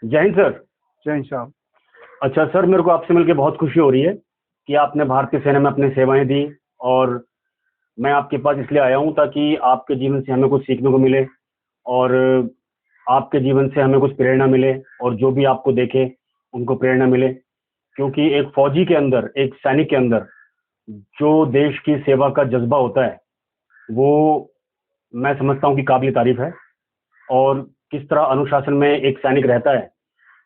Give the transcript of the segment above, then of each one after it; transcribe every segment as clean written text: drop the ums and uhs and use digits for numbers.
जय हिंद सर। जय हिंद साहब। अच्छा सर, मेरे को आपसे मिलकर बहुत खुशी हो रही है कि आपने भारतीय सेना में अपनी सेवाएं दी, और मैं आपके पास इसलिए आया हूं ताकि आपके जीवन से हमें कुछ सीखने को मिले, और आपके जीवन से हमें कुछ प्रेरणा मिले, और जो भी आपको देखे उनको प्रेरणा मिले। क्योंकि एक फौजी के अंदर, एक सैनिक के अंदर जो देश की सेवा का जज्बा होता है, वो मैं समझता हूँ कि काबिल तारीफ है। और किस तरह अनुशासन में एक सैनिक रहता है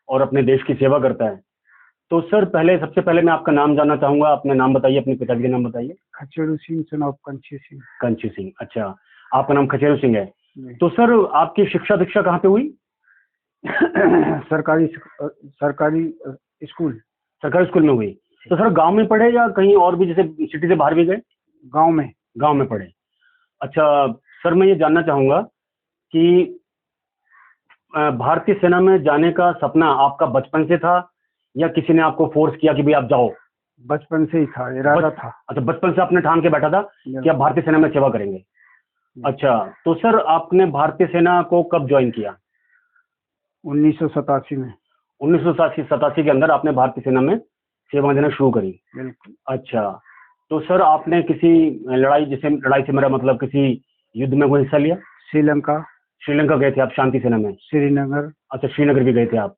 और अपने देश की सेवा करता है। तो सर, सबसे पहले मैं आपका नाम जानना चाहूंगा। अपने नाम बताइए, अपने पिताजी का नाम बताइए। Khachedu Singh, son of Kanchi Singh. कंची सिंह। अच्छा, आपका नाम खचेरू सिंह है। जी। तो सर, आपकी शिक्षा दीक्षा कहाँ पे हुई? सरकारी सरकारी स्कूल। सरकारी स्कूल में हुई। तो सर, गांव में पढ़े या कहीं और भी, जैसे सिटी से बाहर भी गए? गांव में। गांव में पढ़े। अच्छा सर, मैं ये जानना चाहूंगा कि भारतीय सेना में जाने का सपना आपका बचपन से था, या किसी ने आपको फोर्स किया कि भाई आप जाओ? बचपन से ही था, इरादा था। अच्छा, बचपन से आपने ठान के बैठा था कि आप भारतीय सेना में सेवा करेंगे। अच्छा, तो सर आपने भारतीय सेना को कब ज्वाइन किया? 1987 में। 1987 के अंदर आपने भारतीय सेना में सेवा देना शुरू करी। बिल्कुल। अच्छा, तो सर आपने किसी लड़ाई, जैसे लड़ाई से मेरा मतलब किसी युद्ध में कोई हिस्सा लिया? श्रीलंका। श्रीलंका गए थे आप शांति सेना में? श्रीनगर। अच्छा, श्रीनगर भी गए थे आप।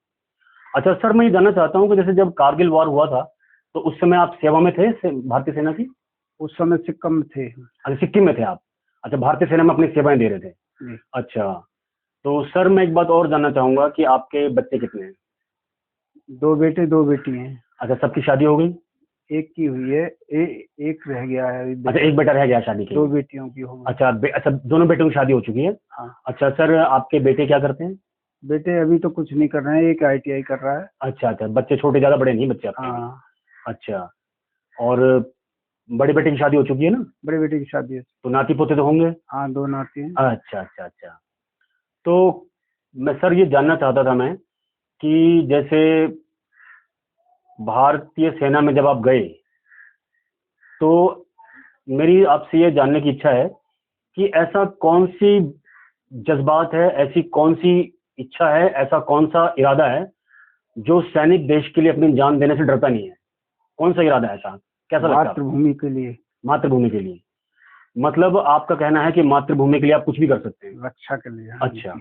अच्छा सर, मैं ये जानना चाहता हूँ कि जैसे जब कारगिल वॉर हुआ था, तो उस समय आप सेवा में थे भारतीय सेना की? उस समय सिक्किम में थे। अच्छा, सिक्किम में थे आप। अच्छा, भारतीय सेना में अपनी सेवाएं दे रहे थे। जी। अच्छा, तो सर मैं एक बात और जानना चाहूंगा कि आपके बच्चे कितने हैं? 2 बेटे 2 बेटी हैं। अच्छा, सबकी शादी हो गई? एक की हुई है, एक रह गया है। अच्छा, एक बेटा रह गया शादी के? 2 बेटियों की हो गई। अच्छा, अच्छा, दोनों बेटों की शादी हो चुकी है? हाँ। अच्छा सर, आपके बेटे क्या करते हैं? बेटे अभी तो कुछ नहीं कर रहे हैं, एक ITI कर रहा है। अच्छा अच्छा, बच्चे छोटे, ज्यादा बड़े नहीं बच्चे आपके? हाँ। अच्छा, और बड़े बेटे की शादी हो चुकी है ना? बड़े बेटे की शादी है। तो नाती पोते तो होंगे? हाँ, 2 नाती हैं। अच्छा अच्छा अच्छा। तो मैं सर ये जानना चाहता था मैं कि जैसे भारतीय सेना में जब आप गए, तो मेरी आपसे ये जानने की इच्छा है कि ऐसा कौन सी जज्बात है, ऐसी कौन सी इच्छा है, ऐसा कौन सा इरादा है जो सैनिक देश के लिए अपनी जान देने से डरता नहीं है? कौन सा इरादा है ऐसा? कैसा लगता है? मातृभूमि के लिए। मातृभूमि के लिए? मतलब आपका कहना है कि मातृभूमि के लिए आप कुछ भी कर सकते हैं? रक्षा के लिए। अच्छा,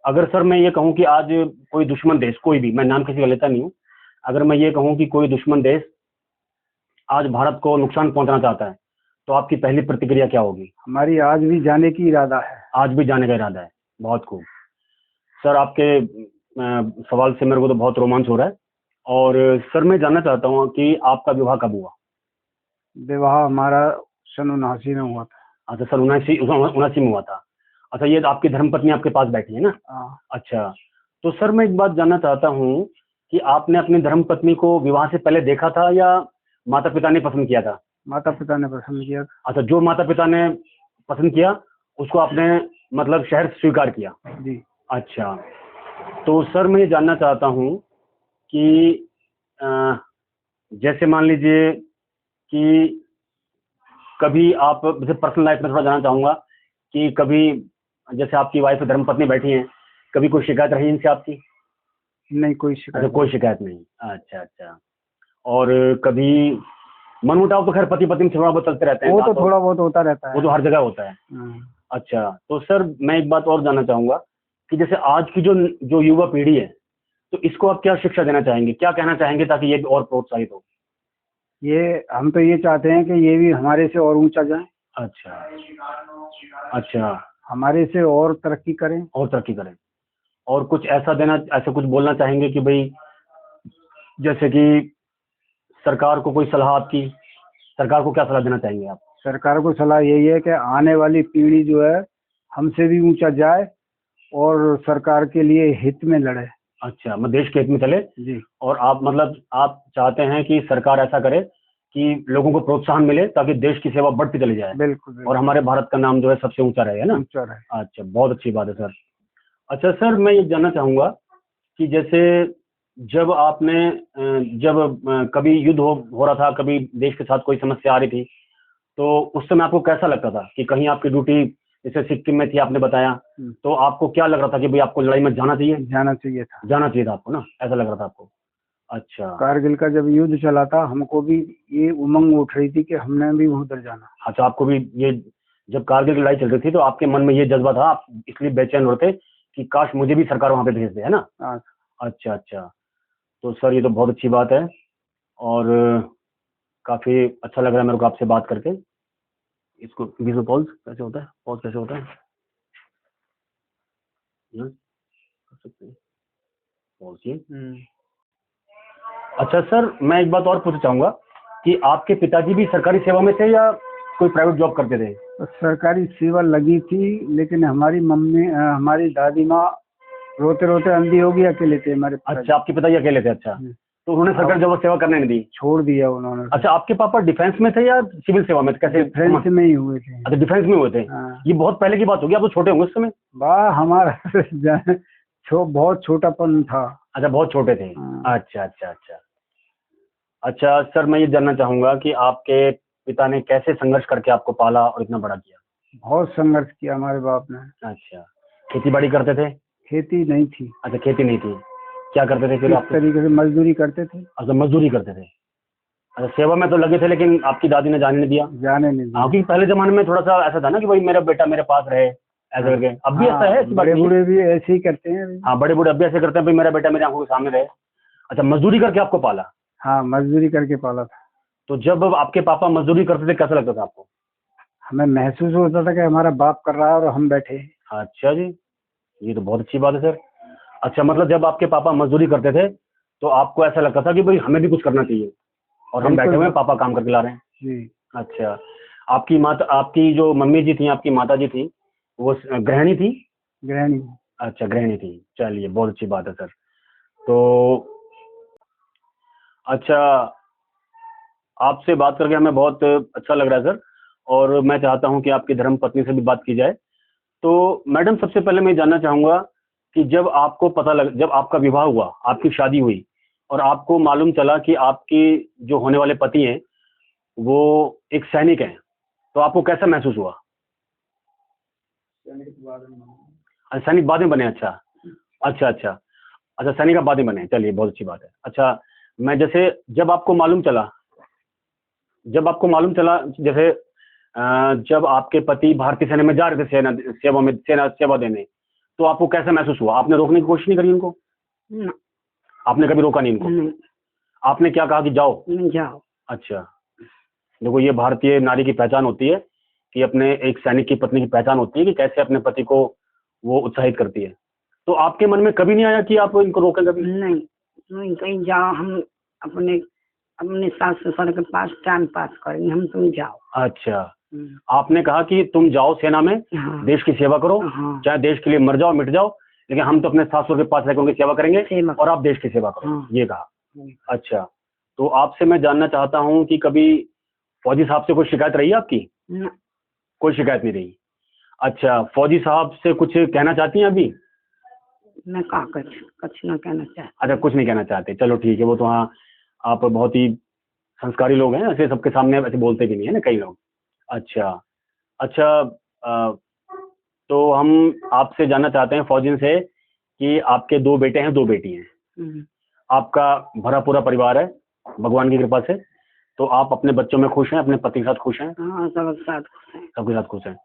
अगर सर मैं ये कहूँ कि आज कोई दुश्मन देश, कोई भी, मैं नाम किसी का लेता नहीं हूँ, अगर मैं ये कहूँ कि कोई दुश्मन देश आज भारत को नुकसान पहुंचाना चाहता है, तो आपकी पहली प्रतिक्रिया क्या होगी? हमारी आज भी जाने की इरादा है। आज भी जाने का इरादा है। बहुत खूब सर, आपके सवाल से मेरे को तो बहुत रोमांच हो रहा है। और सर मैं जानना चाहता हूँ कि आपका विवाह कब हुआ? विवाह हमारा सन 79 में हुआ था। अच्छा सर, 79 में हुआ था। अच्छा, ये आपकी धर्मपत्नी आपके पास बैठी है ना? हाँ। अच्छा, तो सर मैं एक बात जानना चाहता हूँ कि आपने अपनी धर्मपत्नी को विवाह से पहले देखा था, या माता पिता ने पसंद किया था? माता पिता ने पसंद किया था। अच्छा, जो माता पिता ने पसंद किया उसको आपने मतलब शहर स्वीकार किया? जी। अच्छा, तो सर मैं ये जानना चाहता हूँ कि अ, जैसे मान लीजिए कि कभी आप, जैसे पर्सनल लाइफ में थोड़ा जानना चाहूंगा कि कभी, जैसे आपकी वाइफ धर्मपत्नी बैठी हैं, कभी कोई शिकायत रही इनसे आपकी? नहीं, कोई अच्छा, शिकायत कोई शिकायत नहीं। अच्छा अच्छा। और कभी मनमुटाव तो खैर पति पत्नी में थोड़ा बहुत चलते रहते हैं, वो तो थोड़ा बहुत होता रहता है। वो तो हर जगह होता है। अच्छा, तो सर मैं एक बात और जानना चाहूंगा कि जैसे आज की जो जो युवा पीढ़ी है, तो इसको आप क्या शिक्षा देना चाहेंगे, क्या कहना चाहेंगे ताकि ये भी और प्रोत्साहित हो? ये हम तो ये चाहते हैं कि ये भी हमारे से और ऊंचा जाए। अच्छा अच्छा। हमारे से और तरक्की करें। और तरक्की करें। और कुछ ऐसा देना, ऐसा कुछ बोलना चाहेंगे कि भाई, जैसे कि सरकार को कोई सलाह, आपकी सरकार को क्या सलाह देना चाहेंगे आप? सरकार को सलाह यही है कि आने वाली पीढ़ी जो है हमसे भी ऊंचा जाए और सरकार के लिए हित में लड़े। अच्छा, मैं देश के हित में चले जी। और आप मतलब आप चाहते हैं कि सरकार ऐसा करे कि लोगों को प्रोत्साहन मिले ताकि देश की सेवा बढ़ती चली जाए। बिल्कुल। और हमारे भारत का नाम जो है सबसे ऊंचा रहे, है ना? ऊंचा रहे। अच्छा, बहुत अच्छी बात है सर। अच्छा सर, मैं ये जानना चाहूंगा कि जैसे जब आपने जब कभी युद्ध हो रहा था, कभी देश के साथ कोई समस्या आ रही थी, तो उस समय आपको कैसा लगता था कि कहीं आपकी ड्यूटी जैसे सिक्किम में थी आपने बताया, तो आपको क्या लग रहा था कि भाई आपको लड़ाई में जाना चाहिए? जाना चाहिए था आपको ना, ऐसा लग रहा था आपको? अच्छा। कारगिल का जब युद्ध चला था, हमको भी ये उमंग उठ रही थी कि हमने भी उधर जाना। अच्छा, आपको भी ये, जब कारगिल की लड़ाई चल रही थी तो आपके मन में ये जज्बा था, आप इसलिए बेचैन होते कि काश मुझे भी सरकार वहां पे भेज दे, है ना? हाँ। अच्छा अच्छा। तो सर ये तो बहुत अच्छी बात है, और काफी अच्छा लग रहा है मेरे को आपसे बात करके। इसको बीच में पॉज कैसे होता है? पॉज कैसे होता है? कर सकते हैं पॉज ये। अच्छा सर, मैं एक बात और पूछना चाहूंगा कि आपके पिताजी भी सरकारी सेवा में थे या कोई प्राइवेट जॉब करते थे? सरकारी सेवा लगी थी, लेकिन हमारी दादी माँ रोते रोते अंधी हो गई, अकेले थे हमारे पिताजी। अच्छा, आपके पिताजी अकेले थे? अच्छा, तो उन्होंने सरकारी जॉब सेवा करने नहीं दी? छोड़ दिया उन्होंने। अच्छा, आपके पापा डिफेंस में थे या सिविल सेवा में? कैसे? डिफेंस में ही हुए थे। अच्छा, डिफेंस में हुए थे। ये बहुत पहले की बात होगी, आप तो छोटे होंगे उस समय। हमारा बहुत छोटापन था। अच्छा, बहुत छोटे थे। अच्छा अच्छा अच्छा। अच्छा सर, मैं ये जानना चाहूंगा कि आपके पिता ने कैसे संघर्ष करके आपको पाला और इतना बड़ा किया? बहुत संघर्ष किया हमारे बाप ने। अच्छा, खेती बाड़ी करते थे? खेती नहीं थी। अच्छा, खेती नहीं थी, क्या करते थे फिर आप? तरीके से मजदूरी करते थे। अच्छा, मजदूरी करते थे। अच्छा, सेवा में तो लगे थे, लेकिन आपकी दादी ने जाने नहीं दिया? जाने नहीं दिया। क्योंकि पहले जमाने में थोड़ा सा ऐसा था ना कि भाई मेरा बेटा मेरे पास रहे, ऐसा करके। अब भी ऐसा है? बड़े बूढ़े भी ऐसे ही करते हैं। हाँ, बड़े बूढ़े अब भी ऐसे करते हैं, भाई मेरा बेटा मेरे आंखों के सामने रहे। अच्छा, मजदूरी करके आपको पाला? हाँ, मजदूरी करके पाला था। तो जब आपके पापा मजदूरी करते थे कैसा लगता था आपको? हमें महसूस होता था कि हमारा बाप कर रहा है और हम बैठे। अच्छा जी, ये तो बहुत अच्छी बात है सर। अच्छा, मतलब जब आपके पापा मजदूरी करते थे तो आपको ऐसा लगता था कि भाई हमें भी कुछ करना चाहिए, और हम बैठे हुए हैं, पापा काम करके ला रहे हैं जी। अच्छा, आपकी जो मम्मी जी थी, आपकी माता जी थी, वो गृहिणी थी? गृहिणी। अच्छा, गृहिणी थी। चलिए, बहुत अच्छी बात है सर। तो अच्छा, आपसे बात करके हमें बहुत अच्छा लग रहा है सर, और मैं चाहता हूं कि आपकी धर्म पत्नी से भी बात की जाए। तो मैडम, सबसे पहले मैं जानना चाहूंगा कि जब आपका विवाह हुआ, आपकी शादी हुई, और आपको मालूम चला कि आपके जो होने वाले पति हैं वो एक सैनिक हैं, तो आपको कैसा महसूस हुआ? सैनिक बाद में बने? अच्छा अच्छा अच्छा। अच्छा, सैनिक बाद में बने, चलिए बहुत अच्छी बात है। अच्छा, मैं जैसे जैसे जब आपके पति भारतीय सेना में जा रहे थे, सेना सेवा देने, तो आपको कैसा महसूस हुआ? आपने रोकने की कोशिश नहीं करी उनको? आपने कभी रोका नहीं इनको? आपने क्या कहा कि जाओ? जाओ। अच्छा, देखो ये भारतीय नारी की पहचान होती है कि अपने एक सैनिक की पत्नी की पहचान होती है कि कैसे अपने पति को वो उत्साहित करती है। तो आपके मन में कभी नहीं आया कि आप इनको रोकें कभी? नहीं, कहीं जाओ, हम अपने अपने सास ससुर के पास टाइम पास करेंगे, हम तुम जाओ। अच्छा, आपने कहा कि तुम जाओ सेना में, देश की सेवा करो, चाहे देश के लिए मर जाओ मिट जाओ, लेकिन हम तो अपने सास ससुर के पास रहकर उनकी सेवा करेंगे और आप देश की सेवा करो, ये कहा। अच्छा, तो आपसे मैं जानना चाहता हूँ कि कभी फौजी साहब से कोई शिकायत रही है आपकी? कोई शिकायत नहीं रही। अच्छा, फौजी साहब से कुछ कहना चाहती हैं अभी? मैं कुछ ना कहना चाहती। अच्छा, कुछ नहीं कहना चाहते, चलो ठीक है। वो तो हाँ, आप बहुत ही संस्कारी लोग हैं, ऐसे सबके सामने ऐसे बोलते भी नहीं है ना कई लोग। अच्छा अच्छा। तो हम आपसे जानना चाहते हैं फौजियों से कि आपके 2 बेटे हैं, 2 बेटी हैं, आपका भरा पूरा परिवार है भगवान की कृपा से, तो आप अपने बच्चों में खुश हैं, अपने पति के साथ खुश हैं? हाँ, सबके साथ खुश हैं।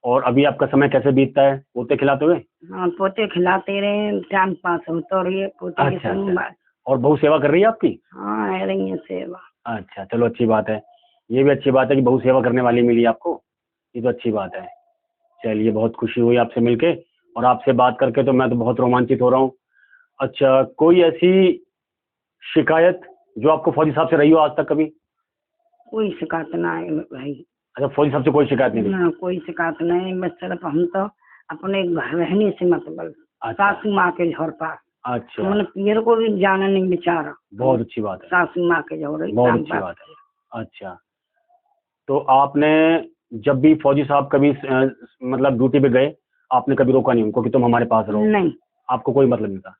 और अभी आपका समय कैसे बीतता है, पोते खिलाते हुए? हाँ, पोते खिलाते रहे, टाइम पास होता रही है पोते के साथ। और बहू सेवा कर रही है आपकी? हाँ, है रही है सेवा। अच्छा, चलो अच्छी बात है, ये भी अच्छी बात है कि बहू सेवा करने वाली मिली आपको, ये तो अच्छी बात है। चलिए, बहुत खुशी हुई आपसे मिलके, और आपसे बात करके तो मैं तो बहुत रोमांचित हो रहा हूँ। अच्छा, कोई ऐसी शिकायत जो आपको फौजी साहब से रही हो आज तक कभी? कोई शिकायत ना है भाई। अच्छा, फौजी साहब से कोई शिकायत नहीं? ना, कोई शिकायत नहीं, बस सिर्फ हम तो अपने घर रहने से मतलब। सासू माँ के घर पास। अच्छा, मैंने पियर को भी जाना नहीं बेचारा। बहुत अच्छी बात है, सासू माँ के घर, बहुत अच्छी बात है। अच्छा, तो आपने जब भी फौजी साहब कभी मतलब ड्यूटी पे गए, आपने कभी रोका नहीं उनको कि तुम हमारे पास रहो? नहीं, आपको कोई मतलब नहीं था,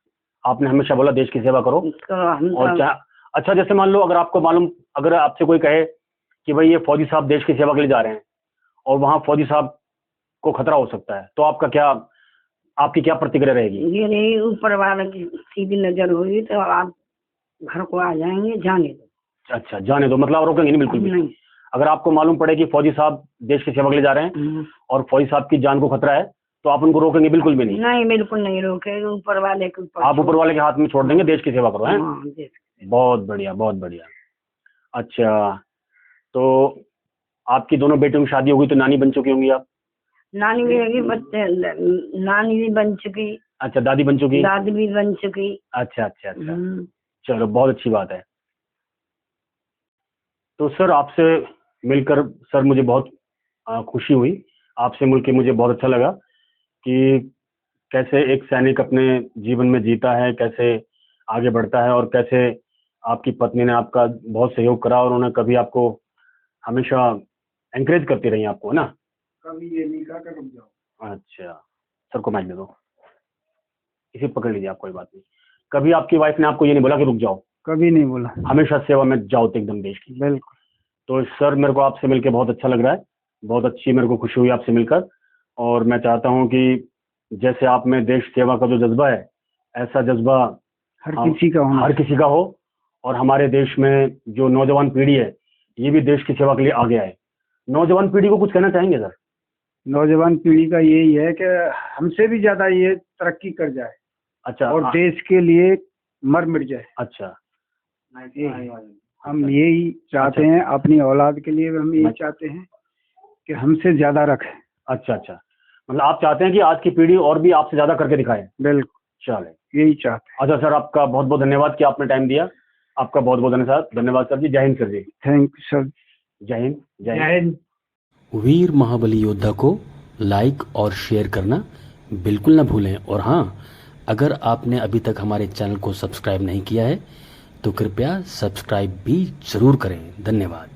आपने हमेशा बोला देश की सेवा करो। और क्या, अच्छा जैसे मान लो अगर आपसे कोई कहे कि भाई ये फौजी साहब देश की सेवा के लिए जा रहे हैं, और वहाँ फौजी साहब को खतरा हो सकता है, तो आपकी क्या प्रतिक्रिया रहेगी? ये नहीं, ऊपर वाले की सीधी नजर होगी तो आप घर को आ जाएंगे, जाने दो। अच्छा, जाने दो, मतलब आप रोकेंगे नहीं बिल्कुल भी? नहीं। अगर आपको मालूम पड़े कि फौजी साहब देश की सेवा के लिए जा रहे हैं और फौजी साहब की जान को खतरा है, तो आप उनको रोकेंगे बिल्कुल भी नहीं? नहीं, बिल्कुल नहीं रोकेंगे, ऊपर वाले के ऊपर। आप ऊपर वाले के हाथ में छोड़ देंगे, देश की सेवा करो, हैं? हाँ, देश की। बहुत बढ़िया, बहुत बढ़िया। अच्छा, तो आपकी दोनों बेटियों की शादी हो गई, तो नानी बन चुकी होंगी आप? नानी भी होगी, बच्चे, नानी भी बन चुकी। अच्छा, दादी बन चुकी? दादी भी बन चुकी। अच्छा अच्छा अच्छा, चलो बहुत अच्छी बात है। तो सर आपसे मिलकर सर मुझे बहुत खुशी हुई, आपसे मिलकर मुझे बहुत अच्छा लगा कि कैसे एक सैनिक अपने जीवन में जीता है, कैसे आगे बढ़ता है, और कैसे आपकी पत्नी ने आपका बहुत सहयोग करा और उन्होंने कभी आपको हमेशा एनकरेज करती रही आपको, है ना? कभी ये नहीं कहा कि रुक जाओ। अच्छा, सर को माइक दे दो, इसे पकड़ लीजिए आप, कोई बात नहीं। कभी आपकी वाइफ ने आपको ये नहीं बोला कि रुक जाओ? कभी नहीं बोला। हमेशा सेवा में जाओ तो एकदम देश की। बिल्कुल। तो सर मेरे को आपसे मिलकर बहुत अच्छा लग रहा है, बहुत अच्छी मेरे को खुशी हुई आपसे मिलकर, और मैं चाहता हूँ कि जैसे आप में देश सेवा का जो जज्बा है, ऐसा जज्बा हर किसी का हो, और हमारे देश में जो नौजवान पीढ़ी है ये भी देश की सेवा के लिए आगे आए। नौजवान पीढ़ी को कुछ कहना चाहेंगे सर? नौजवान पीढ़ी का यही है कि हमसे भी ज्यादा ये तरक्की कर जाए। अच्छा, और देश के लिए मर मिट जाए। अच्छा, हम यही चाहते हैं, अपनी औलाद के लिए हम यही चाहते हैं कि हमसे ज्यादा रखे। अच्छा अच्छा, मतलब आप चाहते हैं कि आज की पीढ़ी और भी आपसे ज्यादा करके दिखाए? बिल्कुल, चले, यही चाहते हैं। अच्छा सर, आपका बहुत बहुत धन्यवाद कि आपने टाइम दिया, आपका बहुत बहुत धन्यवाद सर जी। जय हिंद sir ji. Thank you sir. जय हिंद। जय हिंद। वीर महाबली योद्धा को लाइक और शेयर करना बिल्कुल ना भूलें। और हाँ, अगर आपने अभी तक हमारे चैनल को सब्सक्राइब नहीं किया है तो कृपया सब्सक्राइब भी जरूर करें। धन्यवाद।